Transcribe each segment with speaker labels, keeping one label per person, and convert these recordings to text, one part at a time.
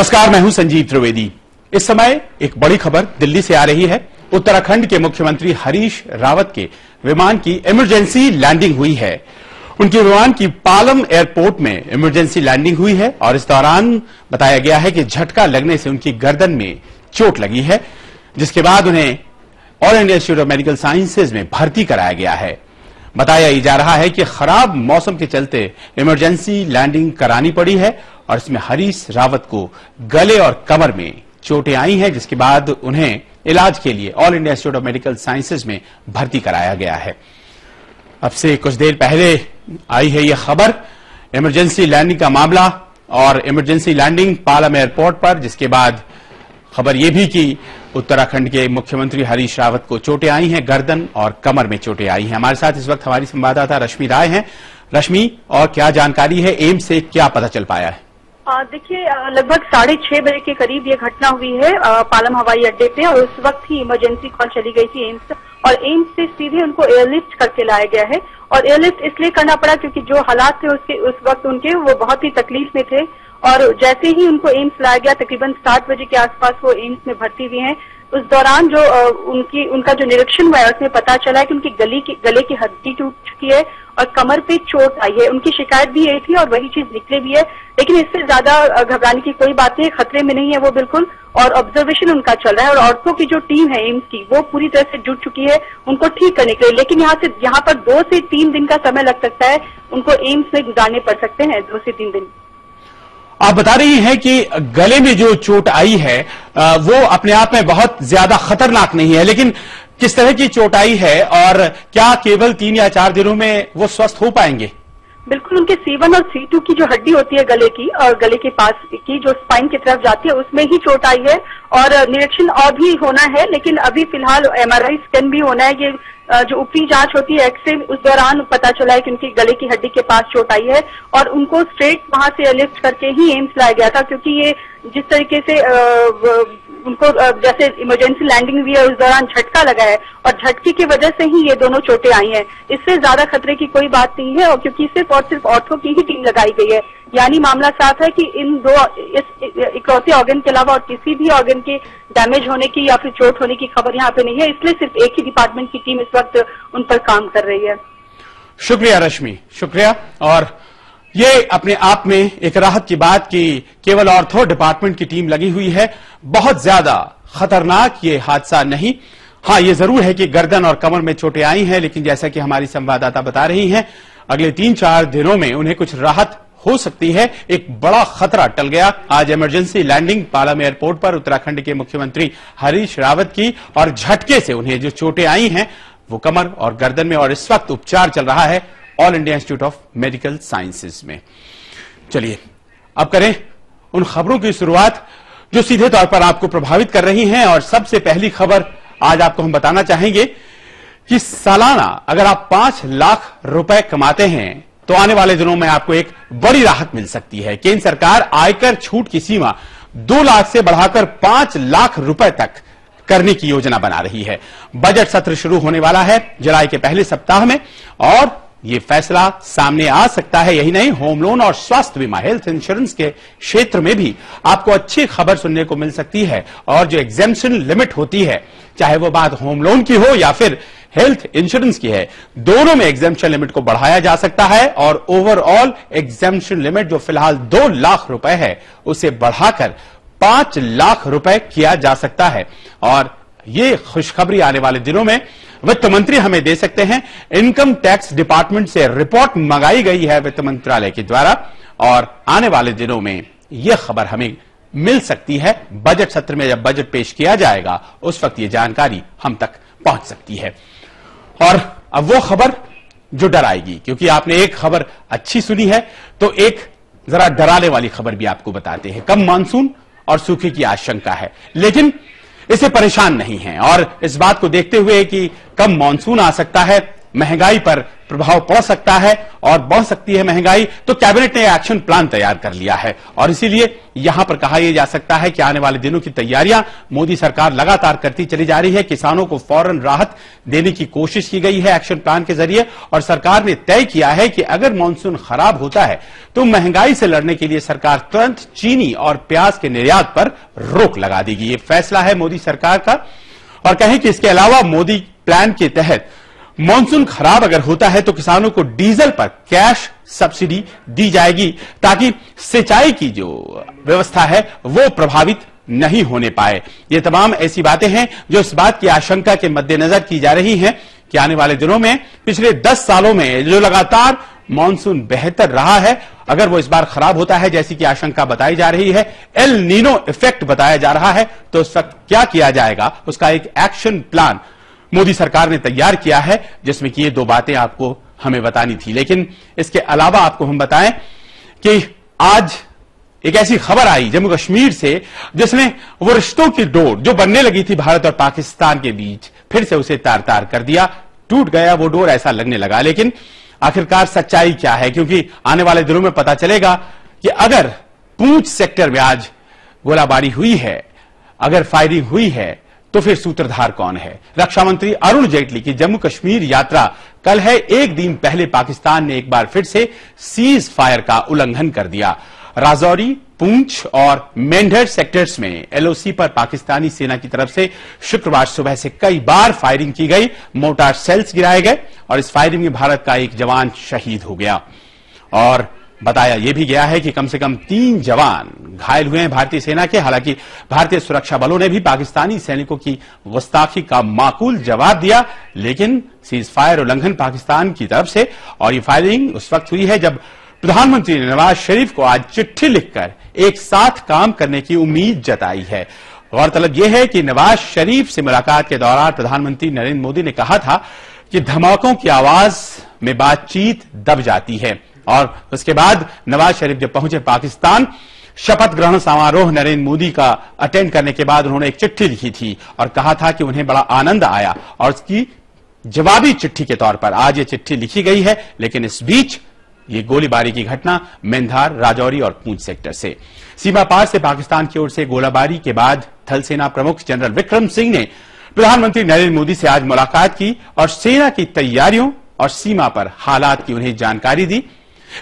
Speaker 1: नमस्कार, मैं हूं संजीव त्रिवेदी। इस समय एक बड़ी खबर दिल्ली से आ रही है। उत्तराखंड के मुख्यमंत्री हरीश रावत के विमान की इमरजेंसी लैंडिंग हुई है। उनके विमान की पालम एयरपोर्ट में इमरजेंसी लैंडिंग हुई है और इस दौरान बताया गया है कि झटका लगने से उनकी गर्दन में चोट लगी है, जिसके बाद उन्हें all India institute of medical sciences में भर्ती कराया गया है। बताया जा रहा है कि खराब मौसम के चलते इमरजेंसी लैंडिंग करानी पड़ी है और इसमें हरीश रावत को गले और कमर में चोटें आई हैं, जिसके बाद उन्हें इलाज के लिए all India institute of medical sciences में भर्ती कराया गया है। अब से कुछ देर पहले आई है यह खबर, इमरजेंसी लैंडिंग का मामला और इमरजेंसी लैंडिंग पालम एयरपोर्ट पर, जिसके बाद खबर यह भी कि उत्तराखंड के मुख्यमंत्री हरीश रावत को चोटें आई हैं, गर्दन और कमर में चोटें आई हैं। हमारे साथ इस वक्त हमारी संवाददाता रश्मि राय हैं। रश्मि, और क्या जानकारी है, एम्स से क्या पता चल पाया है?
Speaker 2: देखिए, लगभग 6:30 बजे के करीब ये घटना हुई है पालम हवाई अड्डे पे, और उस वक्त ही इमरजेंसी कॉल चली गई थी एम्स, और एम्स से सीधे उनको एयरलिफ्ट करके लाया गया है। और एयरलिफ्ट इसलिए करना पड़ा क्योंकि जो हालात थे उस वक्त उनके वो बहुत ही तकलीफ में थे, और जैसे ही उनको एम्स लाया गया तकरीबन 7 बजे के आसपास वो एम्स में भर्ती हुई हैं। उस दौरान जो उनका जो निरीक्षण हुआ है उसमें पता चला है कि उनकी गले की हड्डी टूट चुकी है और कमर पे चोट आई है। उनकी शिकायत भी यही थी और वही चीज निकली भी है, लेकिन इससे ज्यादा घबराने की कोई बात नहीं है, खतरे में नहीं है वो बिल्कुल, और ऑब्जर्वेशन उनका चल रहा है। और ऑर्थो की जो टीम है एम्स की वो पूरी तरह से जुट चुकी है उनको ठीक करने के लिए, लेकिन यहाँ पर 2 से 3 दिन का समय लग सकता है, उनको एम्स में गुजारने पड़ सकते हैं 2 से 3 दिन।
Speaker 1: आप बता रही हैं कि गले में जो चोट आई है वो अपने आप में बहुत ज्यादा खतरनाक नहीं है, लेकिन किस तरह की चोट आई है और क्या केवल 3 या 4 दिनों में वो स्वस्थ हो पाएंगे?
Speaker 2: बिल्कुल, उनके C1 और C2 की जो हड्डी होती है गले की और गले के पास की जो स्पाइन की तरफ जाती है उसमें ही चोट आई है, और निरीक्षण और भी होना है, लेकिन अभी फिलहाल MRI स्कैन भी होना है। ये जो ऊपरी जांच होती है एक्सरे, उस दौरान पता चला है कि उनकी गले की हड्डी के पास चोट आई है, और उनको स्ट्रेट वहां से एयरलिफ्ट करके ही एम्स लाया गया था, क्योंकि ये जिस तरीके से उनको जैसे इमरजेंसी लैंडिंग हुई है उस दौरान झटका लगा है, और झटके की वजह से ही ये दोनों चोटें आई हैं। इससे ज्यादा खतरे की कोई बात नहीं है, और क्योंकि सिर्फ और सिर्फ ऑर्थो की ही टीम लगाई गई है, यानी मामला साफ है कि इस इकलौते ऑर्गन के अलावा और किसी भी ऑर्गन के डैमेज होने की या फिर चोट होने की खबर यहाँ पे नहीं है, इसलिए सिर्फ एक ही डिपार्टमेंट की टीम इस वक्त उन पर काम कर रही है।
Speaker 1: शुक्रिया रश्मि, शुक्रिया। और ये अपने आप में एक राहत की बात कि केवल ऑर्थो डिपार्टमेंट की टीम लगी हुई है। बहुत ज्यादा खतरनाक ये हादसा नहीं। हाँ, ये जरूर है कि गर्दन और कमर में चोटें आई हैं, लेकिन जैसा कि हमारी संवाददाता बता रही हैं, अगले 3-4 दिनों में उन्हें कुछ राहत हो सकती है। एक बड़ा खतरा टल गया। आज इमरजेंसी लैंडिंग पालम एयरपोर्ट पर उत्तराखंड के मुख्यमंत्री हरीश रावत की, और झटके से उन्हें जो चोटें आई हैं वो कमर और गर्दन में, और इस वक्त उपचार चल रहा है all India institute of medical sciences में। चलिए अब करें उन खबरों की शुरुआत जो सीधे तौर पर आपको प्रभावित कर रही हैं, और सबसे पहली खबर आज आपको हम बताना चाहेंगे कि सालाना अगर आप 5 लाख रुपए कमाते हैं तो आने वाले दिनों में आपको एक बड़ी राहत मिल सकती है। केंद्र सरकार आयकर छूट की सीमा 2 लाख से बढ़ाकर 5 लाख रुपए तक करने की योजना बना रही है। बजट सत्र शुरू होने वाला है जुलाई के पहले सप्ताह में, और ये फैसला सामने आ सकता है। यही नहीं, होम लोन और स्वास्थ्य बीमा, हेल्थ इंश्योरेंस के क्षेत्र में भी आपको अच्छी खबर सुनने को मिल सकती है। और जो एग्जेम्पशन लिमिट होती है, चाहे वो बात होम लोन की हो या फिर हेल्थ इंश्योरेंस की है, दोनों में एग्जेम्पशन लिमिट को बढ़ाया जा सकता है, और ओवरऑल एग्जेम्पशन लिमिट जो फिलहाल 2 लाख रुपए है उसे बढ़ाकर 5 लाख रुपए किया जा सकता है। और ये खुशखबरी आने वाले दिनों में वित्त मंत्री हमें दे सकते हैं। इनकम टैक्स डिपार्टमेंट से रिपोर्ट मंगाई गई है वित्त मंत्रालय के द्वारा, और आने वाले दिनों में यह खबर हमें मिल सकती है। बजट सत्र में जब बजट पेश किया जाएगा उस वक्त यह जानकारी हम तक पहुंच सकती है। और अब वो खबर जो डराएगी, क्योंकि आपने एक खबर अच्छी सुनी है तो एक जरा डराने वाली खबर भी आपको बताते हैं। कम मानसून और सूखे की आशंका है, लेकिन इसे परेशान नहीं है, और इस बात को देखते हुए कि कम मानसून आ सकता है, महंगाई पर प्रभाव पड़ सकता है और बढ़ सकती है महंगाई, तो कैबिनेट ने एक्शन प्लान तैयार कर लिया है और इसीलिए यहां पर कहा यह जा सकता है कि आने वाले दिनों की तैयारियां मोदी सरकार लगातार करती चली जा रही है। किसानों को फौरन राहत देने की कोशिश की गई है एक्शन प्लान के जरिए और सरकार ने तय किया है कि अगर मानसून खराब होता है तो महंगाई से लड़ने के लिए सरकार तुरंत चीनी और प्याज के निर्यात पर रोक लगा देगी। ये फैसला है मोदी सरकार का और कहें कि इसके अलावा मोदी प्लान के तहत मानसून खराब अगर होता है तो किसानों को डीजल पर कैश सब्सिडी दी जाएगी ताकि सिंचाई की जो व्यवस्था है वो प्रभावित नहीं होने पाए। ये तमाम ऐसी बातें हैं जो इस बात की आशंका के मद्देनजर की जा रही हैं कि आने वाले दिनों में पिछले 10 सालों में जो लगातार मानसून बेहतर रहा है, अगर वो इस बार खराब होता है जैसी कि आशंका बताई जा रही है, एल नीनो इफेक्ट बताया जा रहा है, तो उस वक्त क्या किया जाएगा उसका एक एक्शन प्लान मोदी सरकार ने तैयार किया है जिसमें कि ये दो बातें आपको हमें बतानी थी। लेकिन इसके अलावा आपको हम बताएं कि आज एक ऐसी खबर आई जम्मू कश्मीर से जिसने वो रिश्तों की डोर जो बनने लगी थी भारत और पाकिस्तान के बीच फिर से उसे तार तार कर दिया, टूट गया वो डोर ऐसा लगने लगा। लेकिन आखिरकार सच्चाई क्या है, क्योंकि आने वाले दिनों में पता चलेगा कि अगर पूंछ सेक्टर में आज गोलाबारी हुई है, अगर फायरिंग हुई है, तो फिर सूत्रधार कौन है। रक्षा मंत्री अरुण जेटली की जम्मू कश्मीर यात्रा कल है। एक दिन पहले पाकिस्तान ने एक बार फिर से सीज फायर का उल्लंघन कर दिया। राजौरी, पूंछ और मेंढर सेक्टर्स में एलओसी पर पाकिस्तानी सेना की तरफ से शुक्रवार सुबह से कई बार फायरिंग की गई, मोर्टार सेल्स गिराए गए और इस फायरिंग में भारत का एक जवान शहीद हो गया और बताया यह भी गया है कि कम से कम 3 जवान घायल हुए हैं भारतीय सेना के। हालांकि भारतीय सुरक्षा बलों ने भी पाकिस्तानी सैनिकों की गुस्ताखी का माकूल जवाब दिया, लेकिन सीज फायर उल्लंघन पाकिस्तान की तरफ से और ये फायरिंग उस वक्त हुई है जब प्रधानमंत्री ने नवाज शरीफ को आज चिट्ठी लिखकर एक साथ काम करने की उम्मीद जताई है। गौरतलब यह है कि नवाज शरीफ से मुलाकात के दौरान प्रधानमंत्री नरेंद्र मोदी ने कहा था कि धमाकों की आवाज में बातचीत दब जाती है और उसके बाद नवाज शरीफ जब पहुंचे पाकिस्तान, शपथ ग्रहण समारोह नरेंद्र मोदी का अटेंड करने के बाद उन्होंने एक चिट्ठी लिखी थी और कहा था कि उन्हें बड़ा आनंद आया और उसकी जवाबी चिट्ठी के तौर पर आज ये चिट्ठी लिखी गई है। लेकिन इस बीच ये गोलीबारी की घटना मेंधार, राजौरी और पूंछ सेक्टर से सीमा पार से पाकिस्तान की ओर से गोलाबारी के बाद थल सेना प्रमुख जनरल विक्रम सिंह ने प्रधानमंत्री नरेंद्र मोदी से आज मुलाकात की और सेना की तैयारियों और सीमा पर हालात की उन्हें जानकारी दी।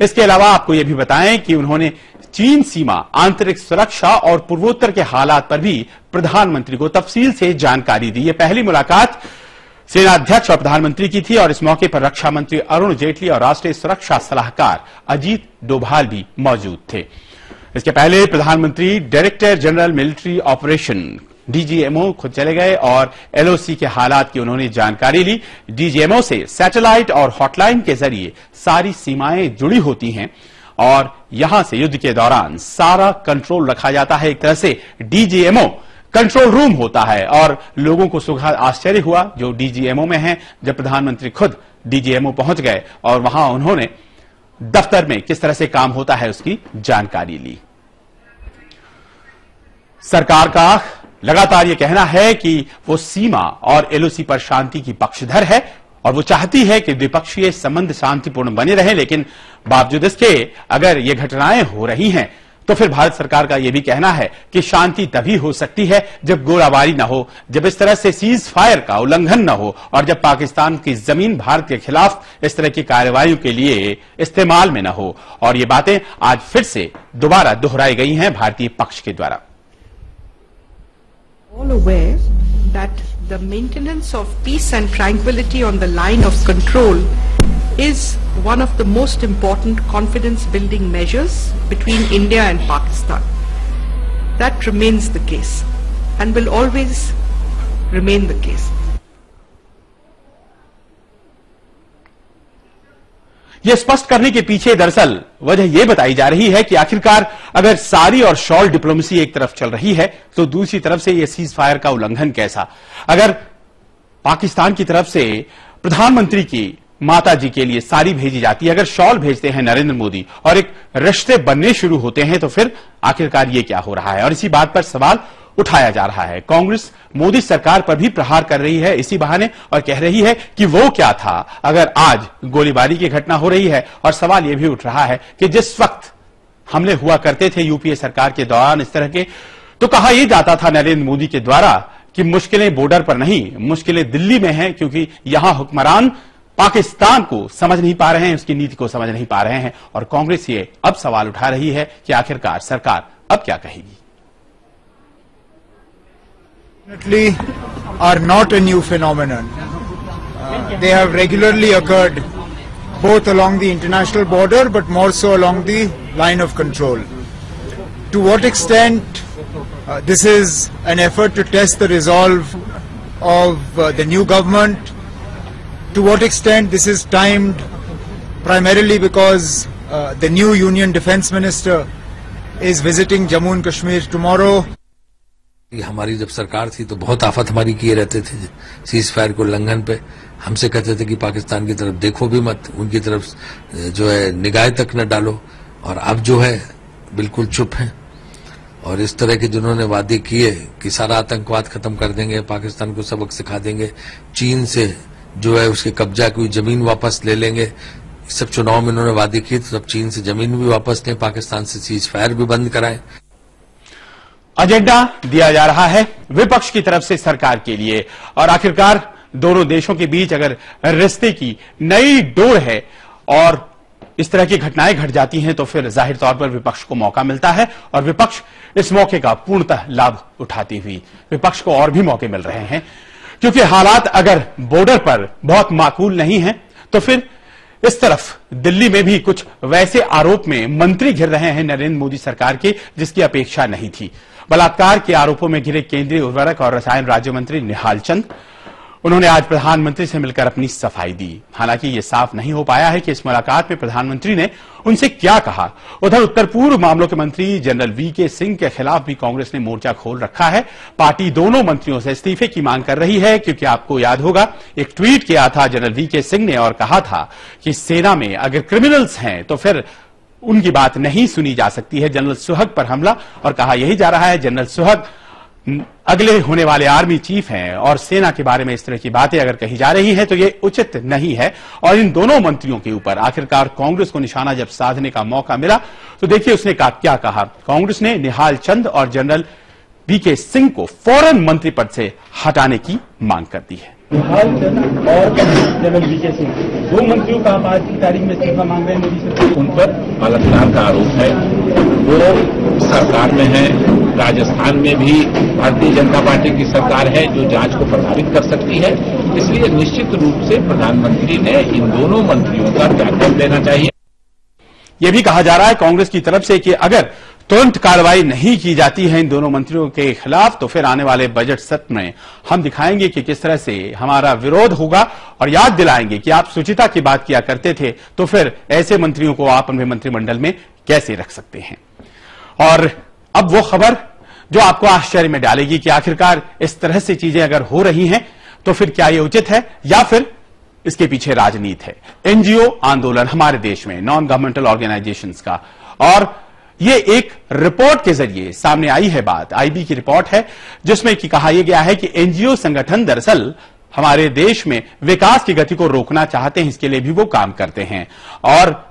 Speaker 1: इसके अलावा आपको यह भी बताएं कि उन्होंने चीन सीमा, आंतरिक सुरक्षा और पूर्वोत्तर के हालात पर भी प्रधानमंत्री को तफसील से जानकारी दी। यह पहली मुलाकात सेना अध्यक्ष और प्रधानमंत्री की थी और इस मौके पर रक्षा मंत्री अरुण जेटली और राष्ट्रीय सुरक्षा सलाहकार अजीत डोभाल भी मौजूद थे। इसके पहले प्रधानमंत्री director general military operation DGMO खुद चले गए और एलओसी के हालात की उन्होंने जानकारी ली। डीजीएमओ से सैटेलाइट और हॉटलाइन के जरिए सारी सीमाएं जुड़ी होती हैं और यहां से युद्ध के दौरान सारा कंट्रोल रखा जाता है। एक तरह से डीजीएमओ कंट्रोल रूम होता है और लोगों को सुखद आश्चर्य हुआ जो डीजीएमओ में हैं जब प्रधानमंत्री खुद डीजीएमओ पहुंच गए और वहां उन्होंने दफ्तर में किस तरह से काम होता है उसकी जानकारी ली। सरकार का लगातार यह कहना है कि वो सीमा और एलओसी पर शांति की पक्षधर है और वो चाहती है कि द्विपक्षीय संबंध शांतिपूर्ण बने रहे, लेकिन बावजूद इसके अगर ये घटनाएं हो रही हैं तो फिर भारत सरकार का यह भी कहना है कि शांति तभी हो सकती है जब गोलाबारी न हो, जब इस तरह से सीज फायर का उल्लंघन न हो और जब पाकिस्तान की जमीन भारत के खिलाफ इस तरह की कार्रवाइयों के लिए इस्तेमाल में न हो। और ये बातें आज फिर से दोबारा दोहराई गई हैं भारतीय पक्ष के द्वारा।
Speaker 3: All aware that the maintenance of peace and tranquility on the line of control is one of the most important confidence building measures between India and Pakistan. That remains the case and will always remain the case.
Speaker 1: यह स्पष्ट करने के पीछे दरअसल वजह यह बताई जा रही है कि आखिरकार अगर सारी और शॉल डिप्लोमेसी एक तरफ चल रही है तो दूसरी तरफ से यह सीज फायर का उल्लंघन कैसा। अगर पाकिस्तान की तरफ से प्रधानमंत्री की माता जी के लिए साड़ी भेजी जाती है, अगर शॉल भेजते हैं नरेंद्र मोदी और एक रिश्ते बनने शुरू होते हैं तो फिर आखिरकार ये क्या हो रहा है। और इसी बात पर सवाल उठाया जा रहा है। कांग्रेस मोदी सरकार पर भी प्रहार कर रही है इसी बहाने और कह रही है कि वो क्या था अगर आज गोलीबारी की घटना हो रही है। और सवाल यह भी उठ रहा है कि जिस वक्त हमले हुआ करते थे यूपीए सरकार के दौरान इस तरह के, तो कहा यह जाता था नरेंद्र मोदी के द्वारा कि मुश्किलें बॉर्डर पर नहीं, मुश्किलें दिल्ली में हैं, क्योंकि यहां हुक्मरान पाकिस्तान को समझ नहीं पा रहे हैं, उसकी नीति को समझ नहीं पा रहे हैं। और कांग्रेस ये अब सवाल उठा रही है कि आखिरकार सरकार अब क्या कहेगी।
Speaker 4: Are not a new phenomenon. They have regularly occurred both along the international border but more so along the line of control. To what extent this is an effort to test the resolve of the new government, to what extent this is timed primarily because the new Union Defence Minister is visiting Jammu and Kashmir tomorrow.
Speaker 5: हमारी जब सरकार थी तो बहुत आफत हमारी किए रहते थे सीज फायर को उल्लंघन पे, हमसे कहते थे कि पाकिस्तान की तरफ देखो भी मत, उनकी तरफ जो है निगाह तक न डालो। और अब जो है बिल्कुल चुप हैं। और इस तरह के जिन्होंने वादे किए कि सारा आतंकवाद खत्म कर देंगे, पाकिस्तान को सबक सिखा देंगे, चीन से जो है उसके कब्जा की जमीन वापस ले लेंगे, सब चुनाव में उन्होंने वादे किए तो सब चीन से जमीन भी वापस लें, पाकिस्तान से सीज फायर भी बंद कराएं।
Speaker 1: एजेंडा दिया जा रहा है विपक्ष की तरफ से सरकार के लिए। और आखिरकार दोनों देशों के बीच अगर रिश्ते की नई डोर है और इस तरह की घटनाएं घट जाती हैं तो फिर जाहिर तौर पर विपक्ष को मौका मिलता है और विपक्ष इस मौके का पूर्णतः लाभ उठाती हुई विपक्ष को और भी मौके मिल रहे हैं। क्योंकि हालात अगर बॉर्डर पर बहुत माकूल नहीं है तो फिर इस तरफ दिल्ली में भी कुछ वैसे आरोप में मंत्री घिर रहे हैं नरेंद्र मोदी सरकार के जिसकी अपेक्षा नहीं थी। बलात्कार के आरोपों में घिरे केंद्रीय उर्वरक और रसायन राज्य मंत्री निहाल चंद, उन्होंने आज प्रधानमंत्री से मिलकर अपनी सफाई दी। हालांकि यह साफ नहीं हो पाया है कि इस मुलाकात में प्रधानमंत्री ने उनसे क्या कहा। उधर उत्तर पूर्व मामलों के मंत्री जनरल वीके सिंह के खिलाफ भी कांग्रेस ने मोर्चा खोल रखा है। पार्टी दोनों मंत्रियों से इस्तीफे की मांग कर रही है, क्योंकि आपको याद होगा एक ट्वीट किया था जनरल वीके सिंह ने और कहा था कि सेना में अगर क्रिमिनल्स हैं तो फिर उनकी बात नहीं सुनी जा सकती है। जनरल सुहग पर हमला, और कहा यही जा रहा है जनरल सुहग अगले होने वाले आर्मी चीफ हैं और सेना के बारे में इस तरह की बातें अगर कही जा रही हैं तो ये उचित नहीं है। और इन दोनों मंत्रियों के ऊपर आखिरकार कांग्रेस को निशाना जब साधने का मौका मिला तो देखिए उसने क्या कहा। कांग्रेस ने निहाल चंद और जनरल वीके सिंह को फौरन मंत्री पद से हटाने की मांग कर दी है।
Speaker 6: निहाल चंद और जनरल वीके सिंह, दो मंत्रियों का आप आज की तारीख में इस्तीफा मांग रहे हैं मोदी से।
Speaker 7: उन पर बलात्कार का आरोप है, वो सरकार में है। राजस्थान में भी भारतीय जनता पार्टी की सरकार है जो जांच को प्रभावित कर सकती है। इसलिए निश्चित रूप से प्रधानमंत्री ने इन दोनों मंत्रियों का त्यागपत्र देना चाहिए।
Speaker 1: यह भी कहा जा रहा है कांग्रेस की तरफ से कि अगर तुरंत कार्रवाई नहीं की जाती है इन दोनों मंत्रियों के खिलाफ तो फिर आने वाले बजट सत्र में हम दिखाएंगे कि किस तरह से हमारा विरोध होगा और याद दिलाएंगे कि आप शुचिता की बात किया करते थे तो फिर ऐसे मंत्रियों को आप अपने मंत्रिमंडल में कैसे रख सकते हैं। और अब वो खबर जो आपको आश्चर्य में डालेगी कि आखिरकार इस तरह से चीजें अगर हो रही हैं तो फिर क्या ये उचित है या फिर इसके पीछे राजनीति है। एनजीओ आंदोलन हमारे देश में, नॉन गवर्नमेंटल ऑर्गेनाइजेशंस का, और ये एक रिपोर्ट के जरिए सामने आई है बात, आईबी की रिपोर्ट है जिसमें कि कहा यह गया है कि एनजीओ संगठन दरअसल हमारे देश में विकास की गति को रोकना चाहते हैं, इसके लिए भी वो काम करते हैं। और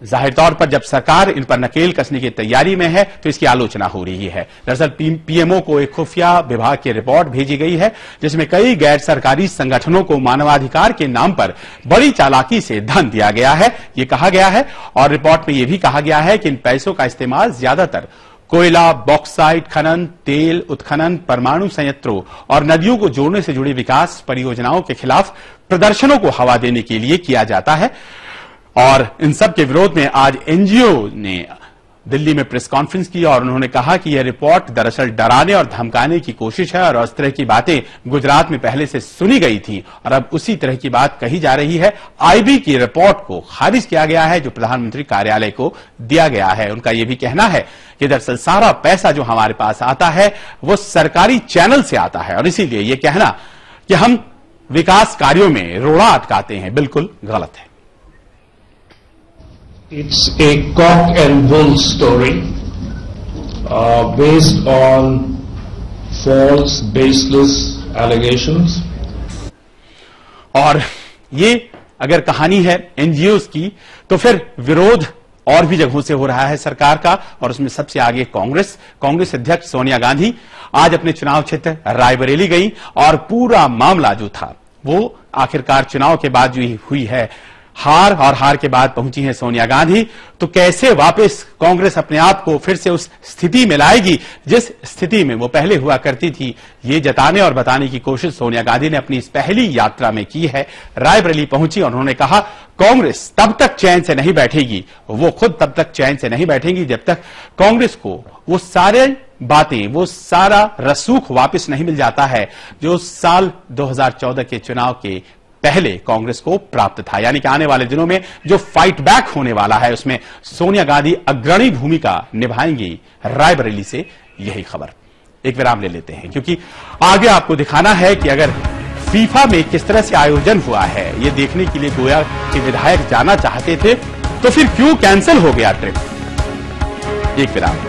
Speaker 1: जाहिर तौर पर जब सरकार इन पर नकेल कसने की तैयारी में है तो इसकी आलोचना हो रही है। दरअसल पीएमओ को एक खुफिया विभाग की रिपोर्ट भेजी गई है जिसमें कई गैर सरकारी संगठनों को मानवाधिकार के नाम पर बड़ी चालाकी से धन दिया गया है, ये कहा गया है। और रिपोर्ट में यह भी कहा गया है कि इन पैसों का इस्तेमाल ज्यादातर कोयला, बॉक्साइट खनन, तेल उत्खनन, परमाणु संयंत्रों और नदियों को जोड़ने से जुड़ी विकास परियोजनाओं के खिलाफ प्रदर्शनों को हवा देने के लिए किया जाता है। और इन सब के विरोध में आज एनजीओ ने दिल्ली में प्रेस कॉन्फ्रेंस की और उन्होंने कहा कि यह रिपोर्ट दरअसल डराने और धमकाने की कोशिश है और इस तरह की बातें गुजरात में पहले से सुनी गई थी और अब उसी तरह की बात कही जा रही है। आईबी की रिपोर्ट को खारिज किया गया है जो प्रधानमंत्री कार्यालय को दिया गया है। उनका यह भी कहना है कि दरअसल सारा पैसा जो हमारे पास आता है वो सरकारी चैनल से आता है और इसीलिए यह कहना कि हम विकास कार्यों में रोड़ा अटकाते हैं बिल्कुल गलत है।
Speaker 8: It's a cock and bull story based on
Speaker 7: false, baseless allegations.
Speaker 1: और ये अगर कहानी है एनजीओज की, तो फिर विरोध और भी जगहों से हो रहा है सरकार का, और उसमें सबसे आगे कांग्रेस अध्यक्ष सोनिया गांधी आज अपने चुनाव क्षेत्र रायबरेली गई, और पूरा मामला जो था वो आखिरकार चुनाव के बाद जो हुई है हार, और हार के बाद पहुंची है सोनिया गांधी, तो कैसे वापस कांग्रेस अपने आप को फिर से उस स्थिति में लाएगी जिस स्थिति में वो पहले हुआ करती थी, ये जताने और बताने की कोशिश सोनिया गांधी ने अपनी इस पहली यात्रा में की है। रायबरेली पहुंची और उन्होंने कहा कांग्रेस तब तक चैन से नहीं बैठेगी, वो खुद तब तक चैन से नहीं बैठेंगी जब तक कांग्रेस को वो सारे बातें, वो सारा रसूख वापस नहीं मिल जाता है जो साल 2014 के चुनाव के पहले कांग्रेस को प्राप्त था। यानी कि आने वाले दिनों में जो फाइट बैक होने वाला है उसमें सोनिया गांधी अग्रणी भूमिका निभाएंगी। रायबरेली से यही खबर। एक विराम ले लेते हैं क्योंकि आगे आपको दिखाना है कि अगर फीफा में किस तरह से आयोजन हुआ है ये देखने के लिए गोवा के विधायक जाना चाहते थे, तो फिर क्यों कैंसिल हो गया ट्रिप। एक विराम।